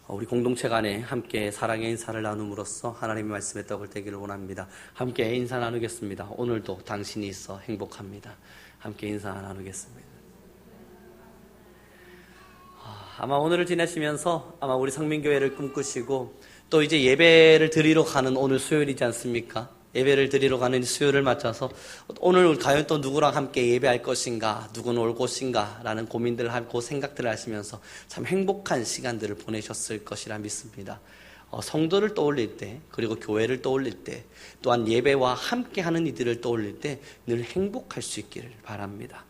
우리 공동체 간에 함께 사랑의 인사를 나눔으로써 하나님의 말씀에 떡을 떼기를 원합니다. 함께 인사 나누겠습니다. 오늘도 당신이 있어 행복합니다. 함께 인사 나누겠습니다. 아마 오늘을 지내시면서 아마 우리 성민교회를 꿈꾸시고 또 이제 예배를 드리러 가는 오늘 수요일이지 않습니까? 예배를 드리러 가는 수요일을 맞춰서 오늘 과연 또 누구랑 함께 예배할 것인가, 누구는 올 것인가 라는 고민들을 하고 생각들을 하시면서 참 행복한 시간들을 보내셨을 것이라 믿습니다. 성도를 떠올릴 때, 그리고 교회를 떠올릴 때, 또한 예배와 함께하는 이들을 떠올릴 때 늘 행복할 수 있기를 바랍니다.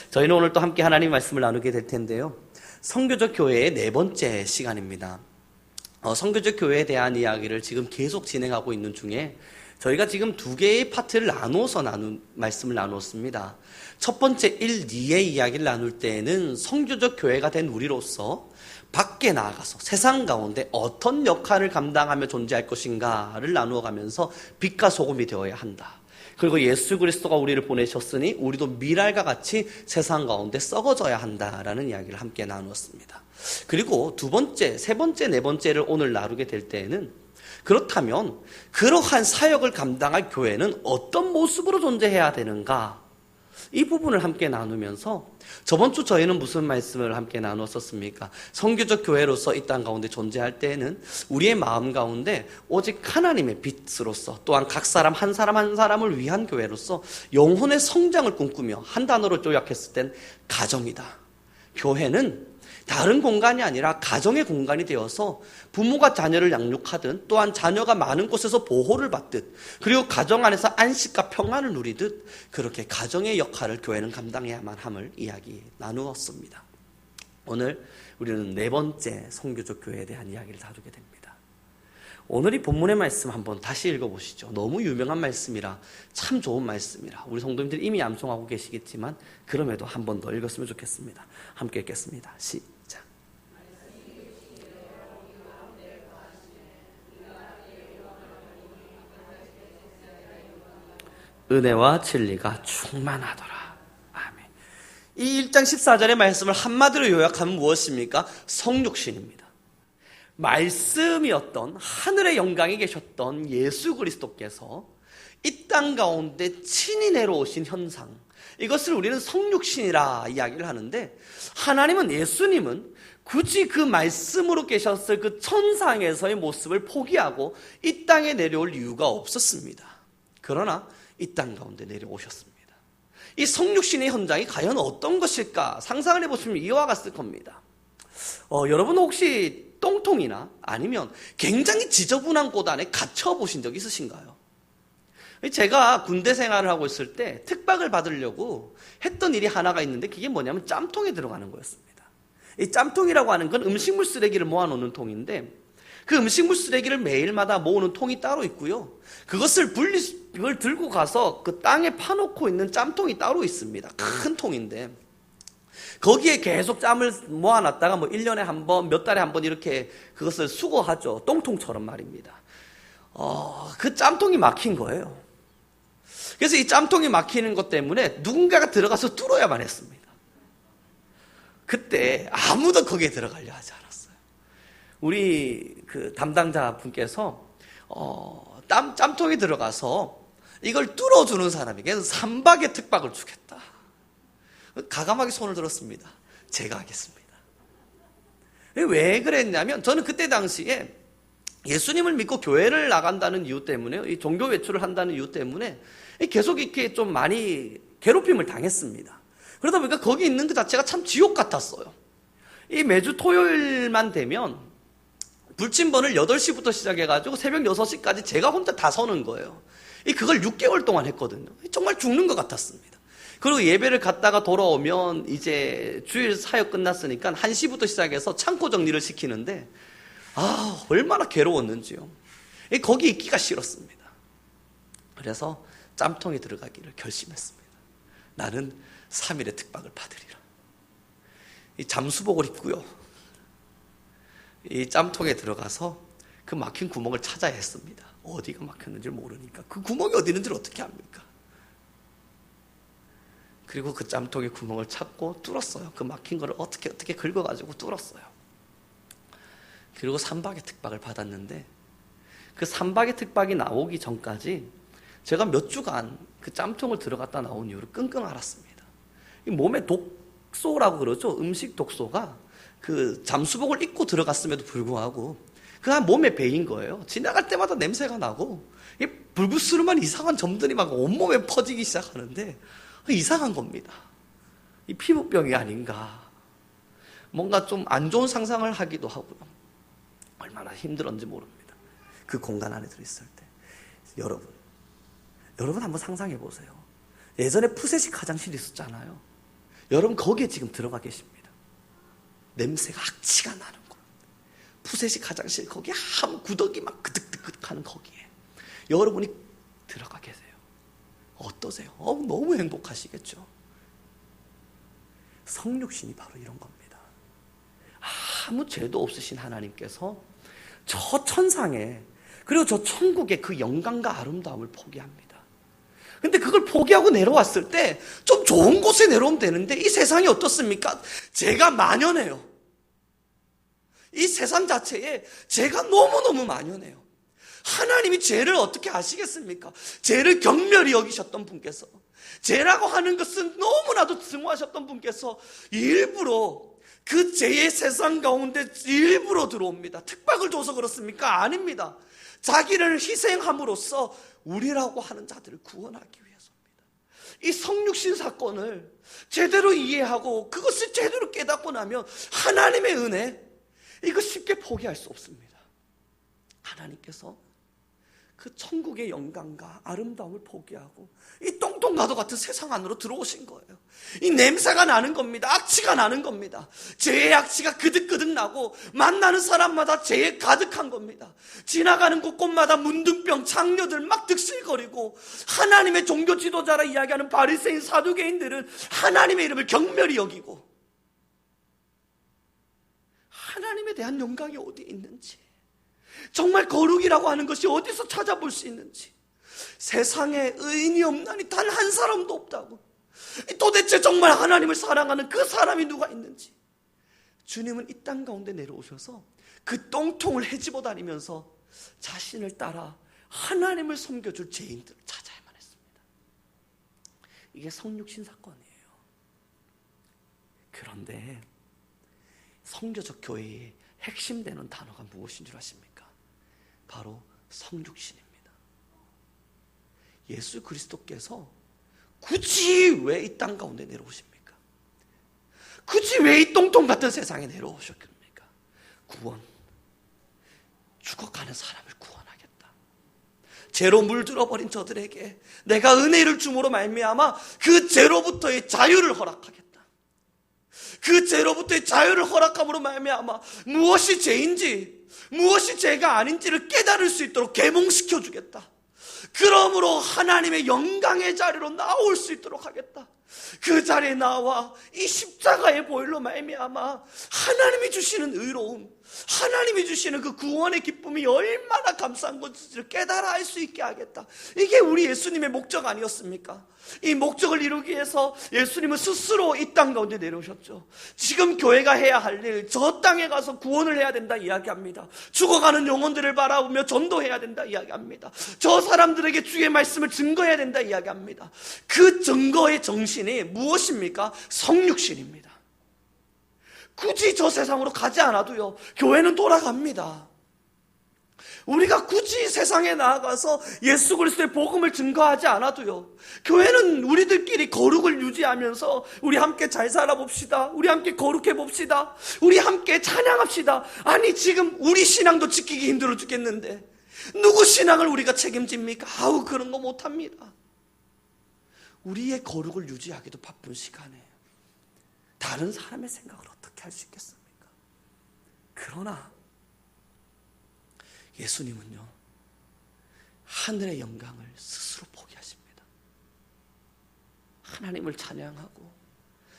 저희는 오늘 또 함께 하나님 말씀을 나누게 될 텐데요, 선교적 교회의 4번째 시간입니다. 선교적 교회에 대한 이야기를 지금 계속 진행하고 있는 중에 저희가 지금 2개의 파트를 나누어서 말씀을 나눴습니다. 첫 번째 1, 2의 이야기를 나눌 때에는 선교적 교회가 된 우리로서 밖에 나아가서 세상 가운데 어떤 역할을 감당하며 존재할 것인가를 나누어 가면서 빛과 소금이 되어야 한다. 그리고 예수 그리스도가 우리를 보내셨으니 우리도 미랄과 같이 세상 가운데 썩어져야 한다라는 이야기를 함께 나누었습니다. 그리고 2번째, 3번째, 4번째를 오늘 나누게 될 때에는 그렇다면 그러한 사역을 감당할 교회는 어떤 모습으로 존재해야 되는가? 이 부분을 함께 나누면서 저번 주 저희는 무슨 말씀을 함께 나눴었습니까? 선교적 교회로서 이 땅 가운데 존재할 때에는 우리의 마음 가운데 오직 하나님의 빛으로서 또한 각 사람 한 사람 한 사람을 위한 교회로서 영혼의 성장을 꿈꾸며 한 단어로 요약했을 땐 가정이다. 교회는 다른 공간이 아니라 가정의 공간이 되어서 부모가 자녀를 양육하든 또한 자녀가 많은 곳에서 보호를 받듯 그리고 가정 안에서 안식과 평안을 누리듯 그렇게 가정의 역할을 교회는 감당해야만 함을 이야기 나누었습니다. 오늘 우리는 4번째 선교적 교회에 대한 이야기를 다루게 됩니다. 오늘 이 본문의 말씀 한번 다시 읽어보시죠. 너무 유명한 말씀이라 참 좋은 말씀이라 우리 성도님들 이미 암송하고 계시겠지만 그럼에도 한 번 더 읽었으면 좋겠습니다. 함께 읽겠습니다. 시작. 은혜와 진리가 충만하더라. 아멘. 이 1장 14절의 말씀을 한마디로 요약하면 무엇입니까? 성육신입니다. 말씀이었던 하늘의 영광에 계셨던 예수 그리스도께서 이 땅 가운데 친히 내려오신 현상, 이것을 우리는 성육신이라 이야기를 하는데, 하나님은, 예수님은 굳이 그 말씀으로 계셨을 그 천상에서의 모습을 포기하고 이 땅에 내려올 이유가 없었습니다. 그러나 이 땅 가운데 내려오셨습니다. 이 성육신의 현장이 과연 어떤 것일까 상상을 해보시면 이와 같을 겁니다. 여러분 혹시 똥통이나 아니면 굉장히 지저분한 곳 안에 갇혀 보신 적 있으신가요? 제가 군대 생활을 하고 있을 때 특박을 받으려고 했던 일이 하나가 있는데, 그게 뭐냐면 짬통에 들어가는 거였습니다. 이 짬통이라고 하는 건 음식물 쓰레기를 모아놓는 통인데, 그 음식물 쓰레기를 매일마다 모으는 통이 따로 있고요, 그것을 이걸 들고 가서 그 땅에 파놓고 있는 짬통이 따로 있습니다. 큰 통인데 거기에 계속 짬을 모아놨다가 1년에 한 번, 몇 달에 한 번 이렇게 그것을 수거하죠. 똥통처럼 말입니다. 그 짬통이 막힌 거예요. 그래서 이 짬통이 막히는 것 때문에 누군가가 들어가서 뚫어야만 했습니다. 그때 아무도 거기에 들어가려 하지 않았어요. 우리 그 담당자 분께서 짬통에 들어가서 이걸 뚫어주는 사람에게는 3박의 특박을 주겠다. 가감하게 손을 들었습니다. 제가 하겠습니다. 왜 그랬냐면, 저는 그때 당시에 예수님을 믿고 교회를 나간다는 이유 때문에, 이 종교 외출을 한다는 이유 때문에 계속 이렇게 좀 많이 괴롭힘을 당했습니다. 그러다 보니까 거기 있는 그 자체가 참 지옥 같았어요. 이 매주 토요일만 되면 불침번을 8시부터 시작해가지고 새벽 6시까지 제가 혼자 다 서는 거예요. 그걸 6개월 동안 했거든요. 정말 죽는 것 같았습니다. 그리고 예배를 갔다가 돌아오면 이제 주일 사역 끝났으니까 1시부터 시작해서 창고 정리를 시키는데, 얼마나 괴로웠는지요. 거기 있기가 싫었습니다. 그래서 짬통에 들어가기를 결심했습니다. 나는 3일의 특박을 받으리라. 이 잠수복을 입고요, 이 짬통에 들어가서 그 막힌 구멍을 찾아야 했습니다. 어디가 막혔는지 모르니까 그 구멍이 어디 있는지를 어떻게 합니까? 그리고 그 짬통에 구멍을 찾고 뚫었어요. 그 막힌 거를 어떻게 긁어가지고 뚫었어요. 그리고 3박의 특박을 받았는데 그 3박의 특박이 나오기 전까지 제가 몇 주간 그 짬통을 들어갔다 나온 이유를 끙끙 앓았습니다. 이 몸에 독소라고 그러죠. 음식 독소가 그 잠수복을 입고 들어갔음에도 불구하고 그냥 몸에 배인 거예요. 지나갈 때마다 냄새가 나고 이 불구스름한 이상한 점들이 막 온몸에 퍼지기 시작하는데 이상한 겁니다. 이 피부병이 아닌가. 뭔가 좀 안 좋은 상상을 하기도 하고요. 얼마나 힘들었는지 모릅니다. 그 공간 안에 들어있을 때. 여러분 한번 상상해 보세요. 예전에 푸세식 화장실이 있었잖아요. 여러분 거기에 지금 들어가 계십니다. 냄새가 악취가 나는 곳. 푸세식 화장실 거기에 한 구더기 막 그득그득하는 거기에 여러분이 들어가 계세요. 어떠세요? 너무 행복하시겠죠. 성육신이 바로 이런 겁니다. 아무 죄도 없으신 하나님께서 저 천상에 그리고 저 천국의 그 영광과 아름다움을 포기합니다. 근데 그걸 포기하고 내려왔을 때 좀 좋은 곳에 내려오면 되는데 이 세상이 어떻습니까? 죄가 만연해요. 이 세상 자체에 죄가 너무너무 만연해요. 하나님이 죄를 어떻게 아시겠습니까? 죄를 경멸히 여기셨던 분께서, 죄라고 하는 것은 너무나도 증오하셨던 분께서 일부러 그 죄의 세상 가운데 일부러 들어옵니다. 특박을 줘서 그렇습니까? 아닙니다. 자기를 희생함으로써 우리라고 하는 자들을 구원하기 위해서입니다. 이 성육신 사건을 제대로 이해하고 그것을 제대로 깨닫고 나면 하나님의 은혜, 이거 쉽게 포기할 수 없습니다. 하나님께서 그 천국의 영광과 아름다움을 포기하고 이 똥똥가도 같은 세상 안으로 들어오신 거예요. 이 냄새가 나는 겁니다. 악취가 나는 겁니다. 죄의 악취가 그득그득 나고 만나는 사람마다 죄에 가득한 겁니다. 지나가는 곳곳마다 문둥병 창녀들 막 득실거리고 하나님의 종교 지도자라 이야기하는 바리새인 사두개인들은 하나님의 이름을 경멸히 여기고 하나님에 대한 영광이 어디 있는지, 정말 거룩이라고 하는 것이 어디서 찾아볼 수 있는지, 세상에 의인이 없나니 단 한 사람도 없다고, 도대체 정말 하나님을 사랑하는 그 사람이 누가 있는지, 주님은 이 땅 가운데 내려오셔서 그 똥통을 헤집어 다니면서 자신을 따라 하나님을 섬겨줄 죄인들을 찾아야만 했습니다. 이게 성육신 사건이에요. 그런데 성교적 교회의 핵심되는 단어가 무엇인 줄 아십니까? 바로 성육신입니다. 예수 그리스도께서 굳이 왜 이 땅 가운데 내려오십니까? 굳이 왜 이 똥통 같은 세상에 내려오셨습니까? 구원, 죽어가는 사람을 구원하겠다. 죄로 물들어버린 저들에게 내가 은혜를 줌으로 말미암아 그 죄로부터의 자유를 허락하겠다. 그 죄로부터의 자유를 허락함으로 말미암아 무엇이 죄인지 무엇이 죄가 아닌지를 깨달을 수 있도록 계몽시켜 주겠다. 그러므로 하나님의 영광의 자리로 나올 수 있도록 하겠다. 그 자리에 나와 이 십자가의 보혈로 말미암아 하나님이 주시는 의로움, 하나님이 주시는 그 구원의 기쁨이 얼마나 감사한 것인지를 깨달아 알 수 있게 하겠다. 이게 우리 예수님의 목적 아니었습니까? 이 목적을 이루기 위해서 예수님은 스스로 이 땅 가운데 내려오셨죠. 지금 교회가 해야 할 일, 저 땅에 가서 구원을 해야 된다 이야기합니다. 죽어가는 영혼들을 바라보며 전도해야 된다 이야기합니다. 저 사람들에게 주의 말씀을 증거해야 된다 이야기합니다. 그 증거의 정신이 무엇입니까? 성육신입니다. 굳이 저 세상으로 가지 않아도요, 교회는 돌아갑니다. 우리가 굳이 세상에 나아가서 예수 그리스도의 복음을 증거하지 않아도요, 교회는 우리들끼리 거룩을 유지하면서 우리 함께 잘 살아봅시다, 우리 함께 거룩해 봅시다, 우리 함께 찬양합시다. 아니 지금 우리 신앙도 지키기 힘들어 죽겠는데 누구 신앙을 우리가 책임집니까? 아우 그런 거 못합니다. 우리의 거룩을 유지하기도 바쁜 시간에 다른 사람의 생각을 어떻게 할 수 있겠습니까? 그러나 예수님은요, 하늘의 영광을 스스로 포기하십니다. 하나님을 찬양하고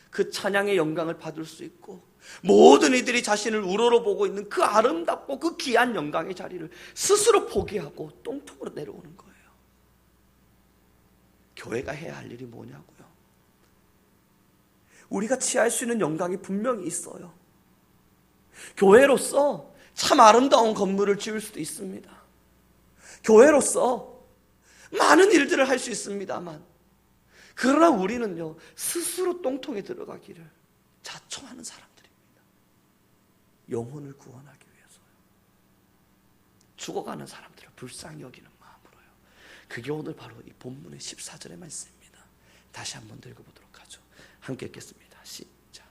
그 찬양의 영광을 받을 수 있고 모든 이들이 자신을 우러러 보고 있는 그 아름답고 그 귀한 영광의 자리를 스스로 포기하고 똥통으로 내려오는 거예요. 교회가 해야 할 일이 뭐냐고요? 우리가 취할 수 있는 영광이 분명히 있어요. 교회로서 참 아름다운 건물을 지을 수도 있습니다. 교회로서 많은 일들을 할 수 있습니다만, 그러나 우리는요, 스스로 똥통에 들어가기를 자청하는 사람들입니다. 영혼을 구원하기 위해서요. 죽어가는 사람들을 불쌍히 여기는 마음으로요. 그게 오늘 바로 이 본문의 14절의 말씀입니다. 다시 한번 읽어보도록 하죠. 함께 읽겠습니다. 시작.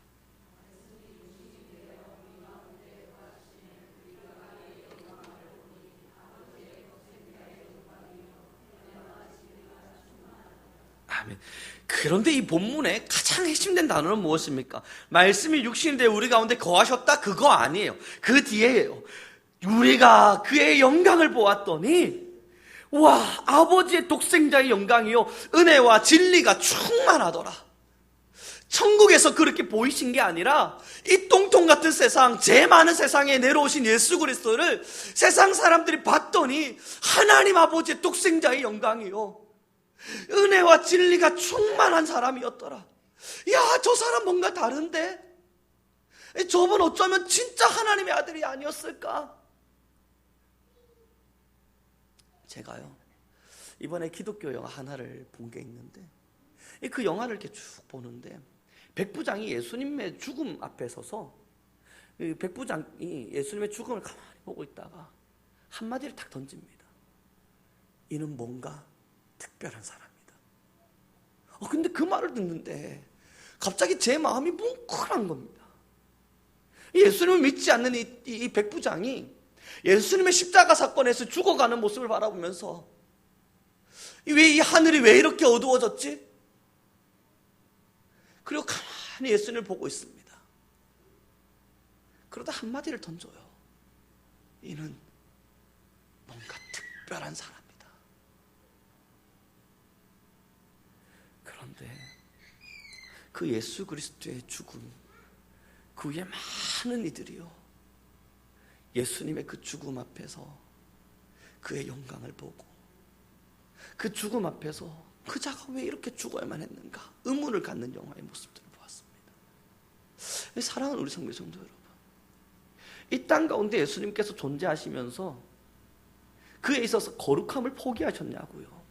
아멘. 그런데 이 본문의 가장 핵심된 단어는 무엇입니까? 말씀이 육신이 되어 우리 가운데 거하셨다? 그거 아니에요. 그 뒤에예요. 우리가 그의 영광을 보았더니, 와, 아버지의 독생자의 영광이요, 은혜와 진리가 충만하더라. 천국에서 그렇게 보이신 게 아니라 이 똥통 같은 세상, 죄 많은 세상에 내려오신 예수 그리스도를 세상 사람들이 봤더니 하나님 아버지의 독생자의 영광이요, 은혜와 진리가 충만한 사람이었더라. 야, 저 사람 뭔가 다른데? 저분 어쩌면 진짜 하나님의 아들이 아니었을까? 제가요, 이번에 기독교 영화 하나를 본 게 있는데, 그 영화를 이렇게 쭉 보는데, 백부장이 예수님의 죽음 앞에 서서, 백부장이 예수님의 죽음을 가만히 보고 있다가 한마디를 딱 던집니다. 이는 뭔가 특별한 사람이다. 근데 그 말을 듣는데 갑자기 제 마음이 뭉클한 겁니다. 예수님을 믿지 않는 이 백부장이 예수님의 십자가 사건에서 죽어가는 모습을 바라보면서, 왜 이 하늘이 왜 이렇게 어두워졌지? 그리고 가만히 예수님을 보고 있습니다. 그러다 한마디를 던져요. 이는 뭔가 특별한 사람이다. 그런데 그 예수 그리스도의 죽음, 그 위에 많은 이들이요, 예수님의 그 죽음 앞에서 그의 영광을 보고, 그 죽음 앞에서 그 자가 왜 이렇게 죽어야만 했는가 의문을 갖는 영화의 모습들을 보았습니다. 사랑하는 우리 성도 여러분, 이 땅 가운데 예수님께서 존재하시면서 그에 있어서 거룩함을 포기하셨냐고요.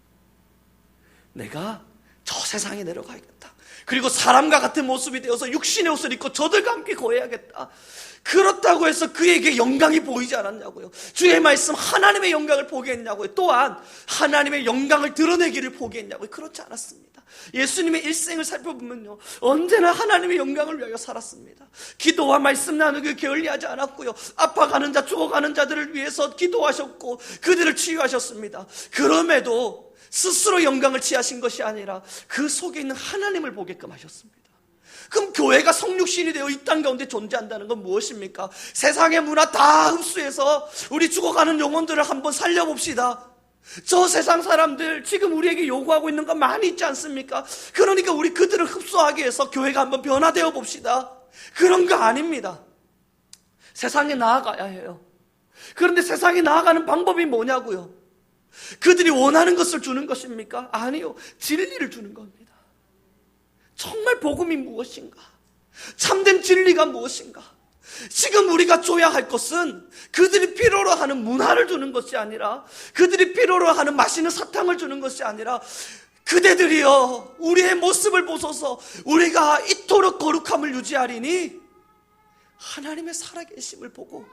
내가 저 세상에 내려가야겠다, 그리고 사람과 같은 모습이 되어서 육신의 옷을 입고 저들과 함께 거해야겠다, 그렇다고 해서 그에게 영광이 보이지 않았냐고요. 주의 말씀 하나님의 영광을 포기했냐고요. 또한 하나님의 영광을 드러내기를 포기했냐고요. 그렇지 않았습니다. 예수님의 일생을 살펴보면요, 언제나 하나님의 영광을 위하여 살았습니다. 기도와 말씀 나누기 게을리하지 않았고요, 아파가는 자, 죽어가는 자들을 위해서 기도하셨고 그들을 치유하셨습니다. 그럼에도 스스로 영광을 취하신 것이 아니라 그 속에 있는 하나님을 보게끔 하셨습니다. 그럼 교회가 성육신이 되어 이 땅 가운데 존재한다는 건 무엇입니까? 세상의 문화 다 흡수해서 우리 죽어가는 영혼들을 한번 살려봅시다. 저 세상 사람들 지금 우리에게 요구하고 있는 거 많이 있지 않습니까? 그러니까 우리 그들을 흡수하기 위해서 교회가 한번 변화되어 봅시다. 그런 거 아닙니다. 세상에 나아가야 해요. 그런데 세상에 나아가는 방법이 뭐냐고요? 그들이 원하는 것을 주는 것입니까? 아니요, 진리를 주는 겁니다. 정말 복음이 무엇인가? 참된 진리가 무엇인가? 지금 우리가 줘야 할 것은 그들이 필요로 하는 문화를 주는 것이 아니라, 그들이 필요로 하는 맛있는 사탕을 주는 것이 아니라, 그대들이여 우리의 모습을 보소서, 우리가 이토록 거룩함을 유지하리니 하나님의 살아계심을 보고,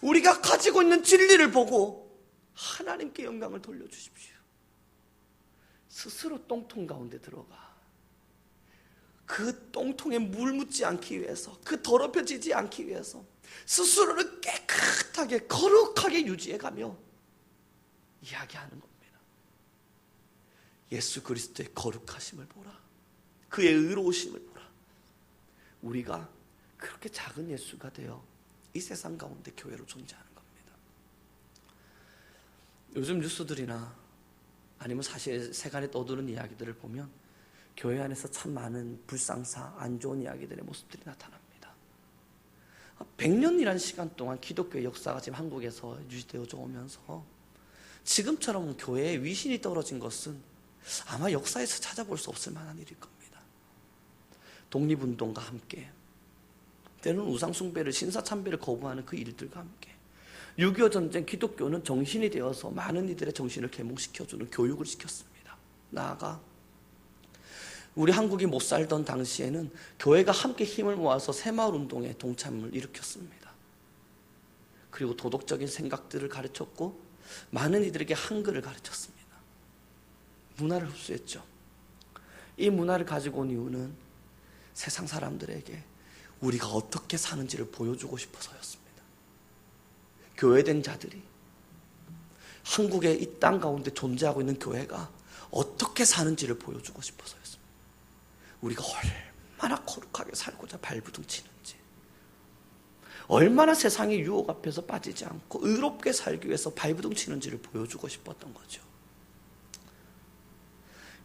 우리가 가지고 있는 진리를 보고 하나님께 영광을 돌려주십시오. 스스로 똥통 가운데 들어가 그 똥통에 물 묻지 않기 위해서, 그 더럽혀지지 않기 위해서 스스로를 깨끗하게 거룩하게 유지해가며 이야기하는 겁니다. 예수 그리스도의 거룩하심을 보라, 그의 의로우심을 보라. 우리가 그렇게 작은 예수가 되어 이 세상 가운데 교회로 존재하는 겁니다. 요즘 뉴스들이나 아니면 사실 세간에 떠도는 이야기들을 보면 교회 안에서 참 많은 불상사, 안 좋은 이야기들의 모습들이 나타납니다. 100년이라는 시간 동안 기독교의 역사가 지금 한국에서 유지되어져 오면서 지금처럼 교회에 위신이 떨어진 것은 아마 역사에서 찾아볼 수 없을 만한 일일 겁니다. 독립운동과 함께, 때로는 우상숭배를, 신사참배를 거부하는 그 일들과 함께 6.25 전쟁 기독교는 정신이 되어서 많은 이들의 정신을 계몽시켜주는 교육을 시켰습니다. 나아가 우리 한국이 못 살던 당시에는 교회가 함께 힘을 모아서 새마을운동에 동참을 일으켰습니다. 그리고 도덕적인 생각들을 가르쳤고 많은 이들에게 한글을 가르쳤습니다. 문화를 흡수했죠. 이 문화를 가지고 온 이유는 세상 사람들에게 우리가 어떻게 사는지를 보여주고 싶어서였습니다. 교회된 자들이 한국의 이 땅 가운데 존재하고 있는 교회가 어떻게 사는지를 보여주고 싶어서였습니다. 우리가 얼마나 거룩하게 살고자 발부둥 치는지, 얼마나 세상의 유혹 앞에서 빠지지 않고 의롭게 살기 위해서 발부둥 치는지를 보여주고 싶었던 거죠.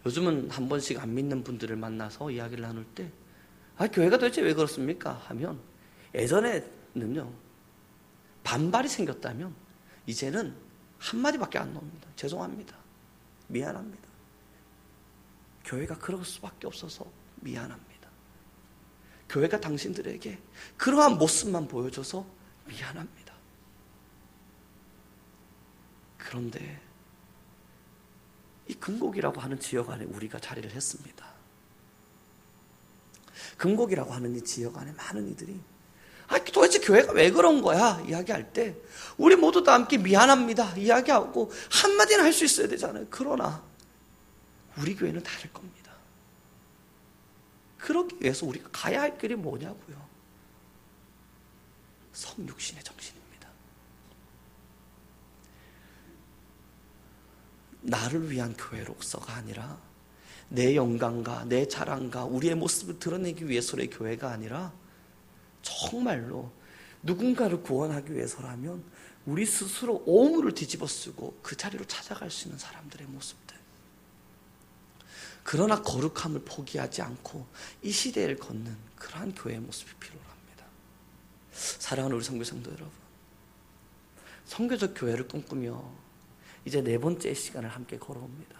요즘은 한 번씩 안 믿는 분들을 만나서 이야기를 나눌 때 교회가 도대체 왜 그렇습니까? 하면 예전에는요, 반발이 생겼다면 이제는 한마디밖에 안 나옵니다. 죄송합니다. 미안합니다. 교회가 그럴 수밖에 없어서 미안합니다. 교회가 당신들에게 그러한 모습만 보여줘서 미안합니다. 그런데 이 금곡이라고 하는 지역 안에 우리가 자리를 했습니다. 금곡이라고 하는 이 지역 안에 많은 이들이 도대체 교회가 왜 그런 거야? 이야기할 때 우리 모두 다 함께 미안합니다 이야기하고 한마디는 할 수 있어야 되잖아요. 그러나 우리 교회는 다를 겁니다. 그러기 위해서 우리가 가야 할 길이 뭐냐고요? 성육신의 정신입니다. 나를 위한 교회로서가 아니라 내 영광과 내 자랑과 우리의 모습을 드러내기 위해서의 교회가 아니라 정말로 누군가를 구원하기 위해서라면 우리 스스로 오물을 뒤집어 쓰고 그 자리로 찾아갈 수 있는 사람들의 모습들. 그러나 거룩함을 포기하지 않고 이 시대를 걷는 그러한 교회의 모습이 필요합니다. 사랑하는 우리 선교성도 여러분, 선교적 교회를 꿈꾸며 이제 4번째 시간을 함께 걸어옵니다.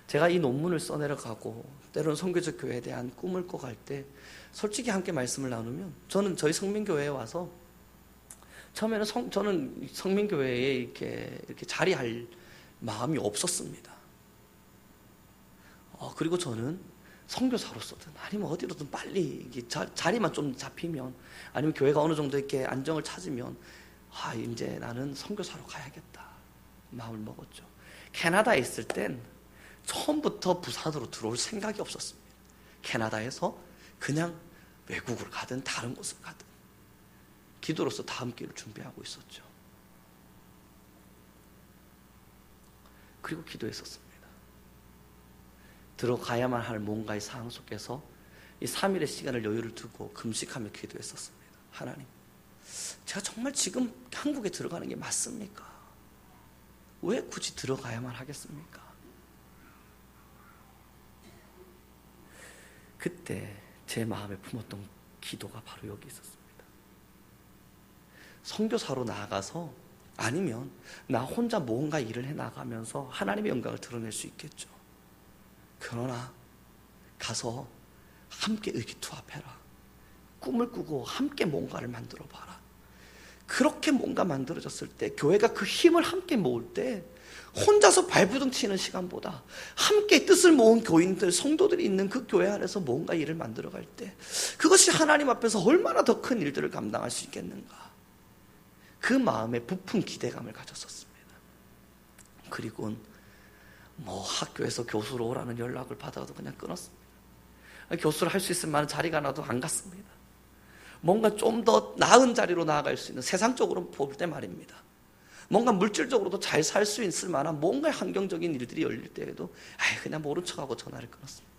제가 이 논문을 써내려가고 때로는 선교적 교회에 대한 꿈을 꿔갈 때 솔직히 함께 말씀을 나누면 저는 저희 성민교회에 와서 처음에는 저는 성민교회에 이렇게 자리할 마음이 없었습니다. 그리고 저는 선교사로서든 아니면 어디로든 빨리 자리만 좀 잡히면 아니면 교회가 어느 정도 이렇게 안정을 찾으면 이제 나는 선교사로 가야겠다 마음을 먹었죠. 캐나다에 있을 땐 처음부터 부산으로 들어올 생각이 없었습니다. 캐나다에서 그냥 외국으로 가든 다른 곳을 가든 기도로서 다음 길을 준비하고 있었죠. 그리고 기도했었습니다. 들어가야만 할 뭔가의 상황 속에서 이 3일의 시간을 여유를 두고 금식하며 기도했었습니다. 하나님, 제가 정말 지금 한국에 들어가는 게 맞습니까? 왜 굳이 들어가야만 하겠습니까? 그때 제 마음에 품었던 기도가 바로 여기 있었습니다. 선교사로 나아가서 아니면 나 혼자 뭔가 일을 해나가면서 하나님의 영광을 드러낼 수 있겠죠. 그러나 가서 함께 의기투합해라. 꿈을 꾸고 함께 뭔가를 만들어 봐라. 그렇게 뭔가 만들어졌을 때 교회가 그 힘을 함께 모을 때 혼자서 발부둥 치는 시간보다 함께 뜻을 모은 교인들, 성도들이 있는 그 교회 안에서 뭔가 일을 만들어갈 때 그것이 하나님 앞에서 얼마나 더 큰 일들을 감당할 수 있겠는가. 그 마음에 부푼 기대감을 가졌었습니다. 그리고 학교에서 교수로 오라는 연락을 받아도 그냥 끊었습니다. 교수를 할 수 있을 만한 자리가 나도 안 갔습니다. 뭔가 좀 더 나은 자리로 나아갈 수 있는, 세상적으로 볼 때 말입니다. 뭔가 물질적으로도 잘 살 수 있을 만한 뭔가 환경적인 일들이 열릴 때에도 그냥 모른 척하고 전화를 끊었습니다.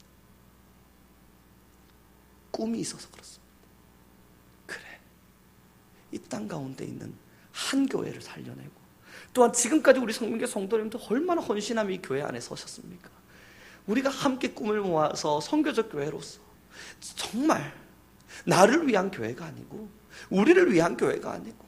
꿈이 있어서 그렇습니다. 그래, 이 땅 가운데 있는 한 교회를 살려내고 또한 지금까지 우리 성민교 성도님들 얼마나 헌신함이 이 교회 안에 서셨습니까? 우리가 함께 꿈을 모아서 선교적 교회로서 정말 나를 위한 교회가 아니고 우리를 위한 교회가 아니고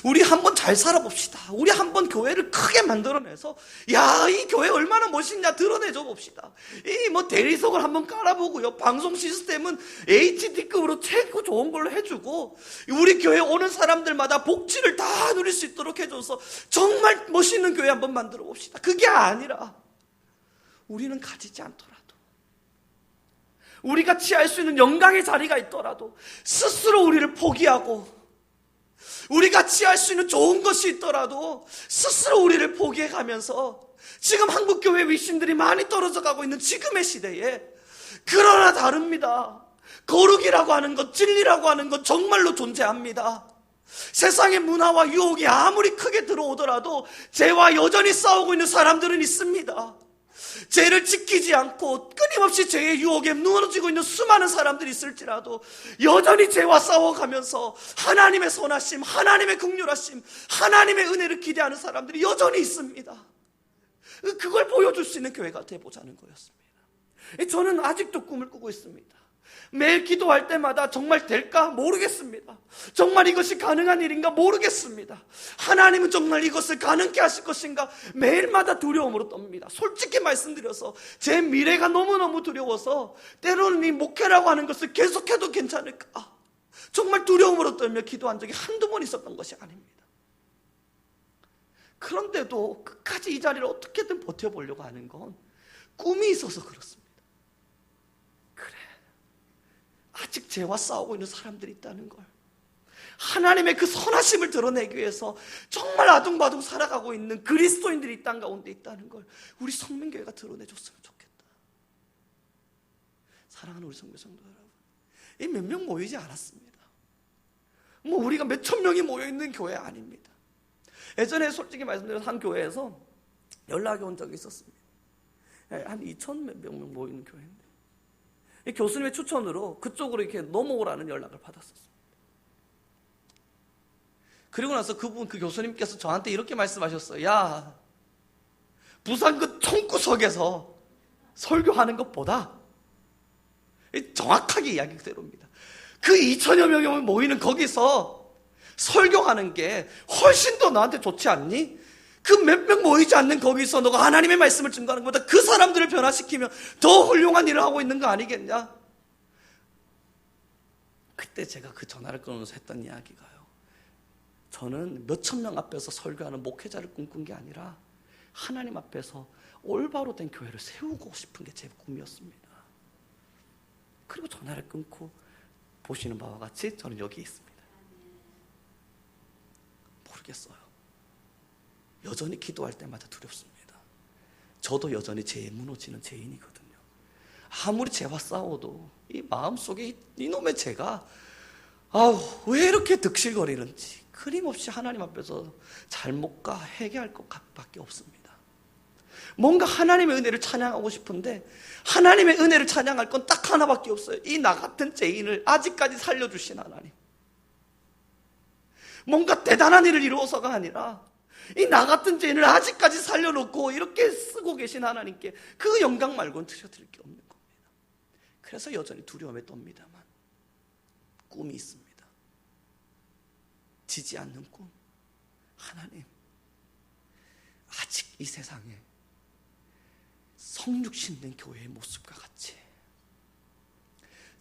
우리 한번 잘 살아봅시다. 우리 한번 교회를 크게 만들어내서 야, 이 교회 얼마나 멋있냐 드러내줘 봅시다. 이 뭐 대리석을 한번 깔아보고요. 방송 시스템은 HD급으로 최고 좋은 걸로 해주고 우리 교회 오는 사람들마다 복지를 다 누릴 수 있도록 해줘서 정말 멋있는 교회 한번 만들어 봅시다. 그게 아니라 우리는 가지지 않더라도 우리가 취할 수 있는 영광의 자리가 있더라도 스스로 우리를 포기하고 우리가 취할 수 있는 좋은 것이 있더라도 스스로 우리를 포기해가면서 지금 한국교회 윗신들이 많이 떨어져 가고 있는 지금의 시대에 그러나 다릅니다. 거룩이라고 하는 것, 진리라고 하는 것 정말로 존재합니다. 세상의 문화와 유혹이 아무리 크게 들어오더라도 죄와 여전히 싸우고 있는 사람들은 있습니다. 죄를 지키지 않고 끊임없이 죄의 유혹에 무너지고 있는 수많은 사람들이 있을지라도 여전히 죄와 싸워가면서 하나님의 선하심, 하나님의 긍휼하심, 하나님의 은혜를 기대하는 사람들이 여전히 있습니다. 그걸 보여줄 수 있는 교회가 되보자는 거였습니다. 저는 아직도 꿈을 꾸고 있습니다. 매일 기도할 때마다 정말 될까 모르겠습니다. 정말 이것이 가능한 일인가 모르겠습니다. 하나님은 정말 이것을 가능케 하실 것인가 매일마다 두려움으로 떱니다. 솔직히 말씀드려서 제 미래가 너무너무 두려워서 때로는 이 목회라고 하는 것을 계속해도 괜찮을까 정말 두려움으로 떨며 기도한 적이 한두 번 있었던 것이 아닙니다. 그런데도 끝까지 이 자리를 어떻게든 버텨보려고 하는 건 꿈이 있어서 그렇습니다. 아직 죄와 싸우고 있는 사람들이 있다는 걸, 하나님의 그 선하심을 드러내기 위해서 정말 아둥바둥 살아가고 있는 그리스도인들이 이 땅 가운데 있다는 걸 우리 성민교회가 드러내줬으면 좋겠다. 사랑하는 우리 성도 여러분, 이 몇 명 모이지 않았습니다. 뭐 우리가 몇천 명이 모여있는 교회 아닙니다. 예전에 솔직히 말씀드려서 한 교회에서 연락이 온 적이 있었습니다. 한 2천 몇 명 모이는 교회인데 교수님의 추천으로 그쪽으로 이렇게 넘어오라는 연락을 받았었습니다. 그리고 나서 그 교수님께서 저한테 이렇게 말씀하셨어요. 야, 부산 그 총구석에서 설교하는 것보다, 정확하게 이야기 그대로입니다. 그 2천여 명이 모이는 거기서 설교하는 게 훨씬 더 나한테 좋지 않니? 그 몇 명 모이지 않는 거기서 너가 하나님의 말씀을 증거하는 것보다 그 사람들을 변화시키면 더 훌륭한 일을 하고 있는 거 아니겠냐? 그때 제가 그 전화를 끊으면서 했던 이야기가요, 저는 몇천 명 앞에서 설교하는 목회자를 꿈꾼 게 아니라 하나님 앞에서 올바로 된 교회를 세우고 싶은 게 제 꿈이었습니다. 그리고 전화를 끊고 보시는 바와 같이 저는 여기 있습니다. 모르겠어요. 여전히 기도할 때마다 두렵습니다. 저도 여전히 죄에 무너지는 죄인이거든요. 아무리 죄와 싸워도 이 마음속에 이놈의 죄가 왜 이렇게 득실거리는지 끊임없이 하나님 앞에서 잘못과 회개할 것밖에 없습니다. 뭔가 하나님의 은혜를 찬양하고 싶은데 하나님의 은혜를 찬양할 건 딱 하나밖에 없어요. 이 나 같은 죄인을 아직까지 살려주신 하나님. 뭔가 대단한 일을 이루어서가 아니라 이 나 같은 죄인을 아직까지 살려놓고 이렇게 쓰고 계신 하나님께 그 영광 말고는 드려드릴 게 없는 겁니다. 그래서 여전히 두려움에 떱니다만 꿈이 있습니다. 지지 않는 꿈. 하나님, 아직 이 세상에 성육신된 교회의 모습과 같이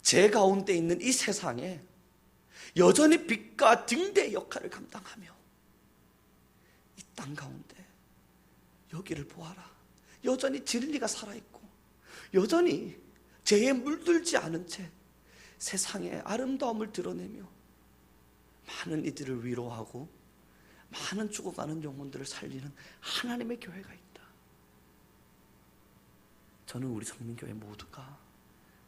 죄 가운데 있는 이 세상에 여전히 빛과 등대의 역할을 감당하며 이 땅 가운데 여기를 보아라, 여전히 진리가 살아있고 여전히 죄에 물들지 않은 채 세상의 아름다움을 드러내며 많은 이들을 위로하고 많은 죽어가는 영혼들을 살리는 하나님의 교회가 있다. 저는 우리 성민교회 모두가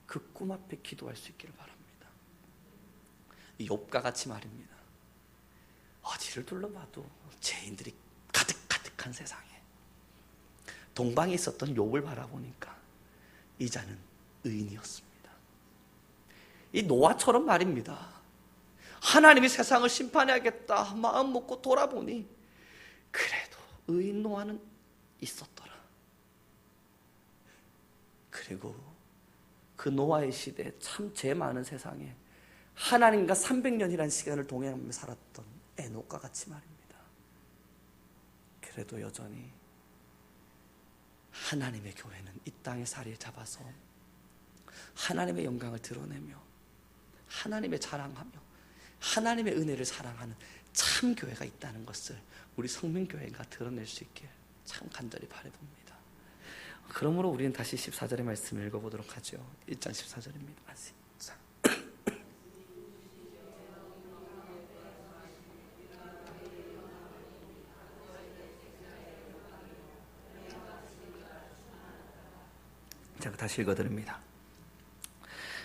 그 꿈 앞에 기도할 수 있기를 바랍니다. 이 욥과 같이 말입니다. 어디를 둘러봐도 죄인들이 가득가득한 세상에 동방에 있었던 욥을 바라보니까 이 자는 의인이었습니다. 이 노아처럼 말입니다. 하나님이 세상을 심판해야겠다 마음 먹고 돌아보니 그래도 의인 노아는 있었더라. 그리고 그 노아의 시대에 참 죄 많은 세상에 하나님과 300년이라는 시간을 동행하며 살았던 에녹과 같이 말입니다. 그래도 여전히 하나님의 교회는 이 땅의 자리를 잡아서 하나님의 영광을 드러내며 하나님의 자랑하며 하나님의 은혜를 사랑하는 참 교회가 있다는 것을 우리 성민교회가 드러낼 수 있길 참 간절히 바라봅니다. 그러므로 우리는 다시 14절의 말씀을 읽어보도록 하죠. 1장 14절입니다. 제가 다시 읽어드립니다.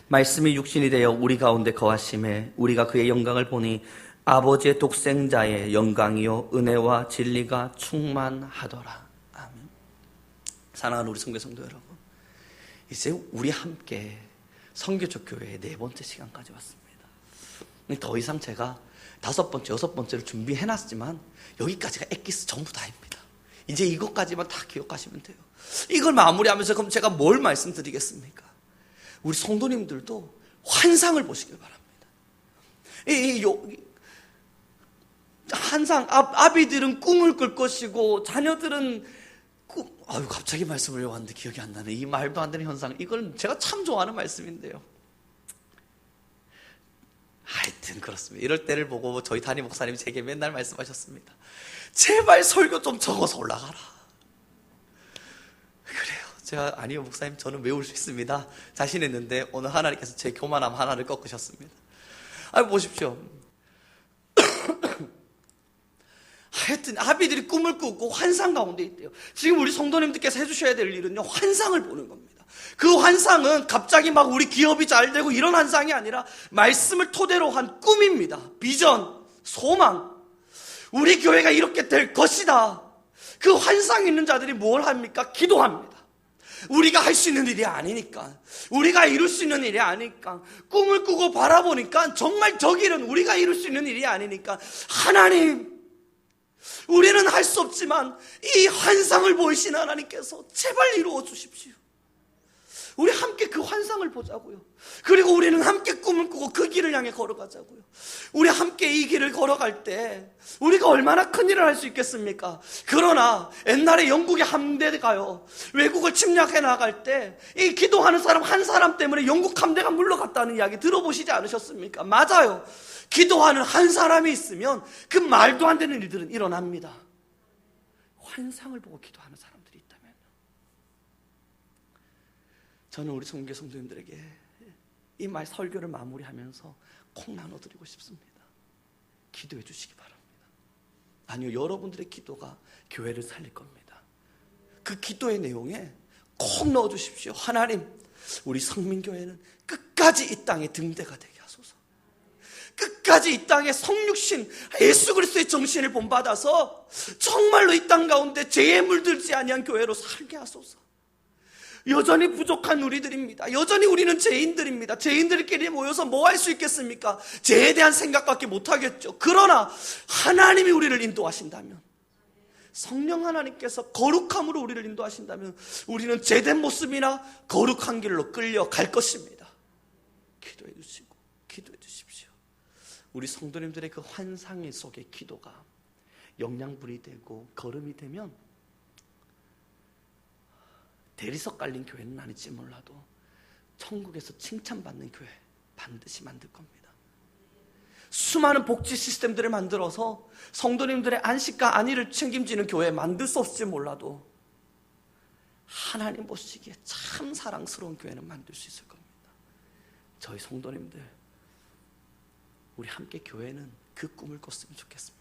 말씀이 육신이 되어 우리 가운데 거하심에 우리가 그의 영광을 보니 아버지의 독생자의 영광이요 은혜와 진리가 충만하더라. 아멘. 사랑하는 우리 성교 여러분, 이제 우리 함께 선교적 교회의 4번째 시간까지 왔습니다. 더 이상 제가 5번째, 6번째를 준비해놨지만 여기까지가 엑기스 전부 다입니다. 이제 이것까지만 다 기억하시면 돼요. 이걸 마무리하면서 그럼 제가 뭘 말씀드리겠습니까? 우리 성도님들도 환상을 보시길 바랍니다. 환상, 아비들은 꿈을 꿀 것이고 자녀들은 갑자기 말씀을 외웠는데 기억이 안 나네. 이 말도 안 되는 현상, 이걸 제가 참 좋아하는 말씀인데요. 하여튼 그렇습니다. 이럴 때를 보고 저희 담임 목사님이 제게 맨날 말씀하셨습니다. 제발 설교 좀 적어서 올라가라. 그래요. 제가 아니요 목사님, 저는 외울 수 있습니다 자신했는데 오늘 하나님께서 제 교만함 하나를 꺾으셨습니다. 보십시오. 하여튼 아비들이 꿈을 꾸고 환상 가운데 있대요. 지금 우리 성도님들께서 해주셔야 될 일은요, 환상을 보는 겁니다. 그 환상은 갑자기 막 우리 기업이 잘 되고 이런 환상이 아니라 말씀을 토대로 한 꿈입니다. 비전, 소망, 우리 교회가 이렇게 될 것이다. 그 환상 있는 자들이 뭘 합니까? 기도합니다. 우리가 할 수 있는 일이 아니니까, 우리가 이룰 수 있는 일이 아니니까, 꿈을 꾸고 바라보니까 정말 저 길은 우리가 이룰 수 있는 일이 아니니까, 하나님, 우리는 할 수 없지만 이 환상을 보이시는 하나님께서 제발 이루어 주십시오. 우리 함께 그 환상을 보자고요. 그리고 우리는 함께 꿈을 꾸고 그 길을 향해 걸어가자고요. 우리 함께 이 길을 걸어갈 때 우리가 얼마나 큰 일을 할 수 있겠습니까? 그러나 옛날에 영국의 함대가요, 외국을 침략해 나갈 때 이 기도하는 사람 한 사람 때문에 영국 함대가 물러갔다는 이야기 들어보시지 않으셨습니까? 맞아요. 기도하는 한 사람이 있으면 그 말도 안 되는 일들은 일어납니다. 환상을 보고 기도하는 사람들이 있다면, 저는 우리 성교 성도님들에게 이 말 설교를 마무리하면서 콩 나눠드리고 싶습니다. 기도해 주시기 바랍니다. 아니요, 여러분들의 기도가 교회를 살릴 겁니다. 그 기도의 내용에 콩 넣어주십시오. 하나님, 우리 성민교회는 끝까지 이 땅의 등대가 되게 하소서. 끝까지 이 땅에 성육신 예수 그리스도의 정신을 본받아서 정말로 이 땅 가운데 죄에 물들지 아니한 교회로 살게 하소서. 여전히 부족한 우리들입니다. 여전히 우리는 죄인들입니다. 죄인들끼리 모여서 뭐 할 수 있겠습니까? 죄에 대한 생각밖에 못하겠죠. 그러나 하나님이 우리를 인도하신다면, 성령 하나님께서 거룩함으로 우리를 인도하신다면 우리는 죄된 모습이나 거룩한 길로 끌려갈 것입니다. 기도해 주시고 기도해 주십시오. 우리 성도님들의 그 환상 속의 기도가 영양분이 되고 걸음이 되면 대리석 깔린 교회는 아닐지 몰라도 천국에서 칭찬받는 교회 반드시 만들 겁니다. 수많은 복지 시스템들을 만들어서 성도님들의 안식과 안위를 책임지는 교회 만들 수 없을지 몰라도 하나님 보시기에 참 사랑스러운 교회는 만들 수 있을 겁니다. 저희 성도님들, 우리 함께 교회는 그 꿈을 꿨으면 좋겠습니다.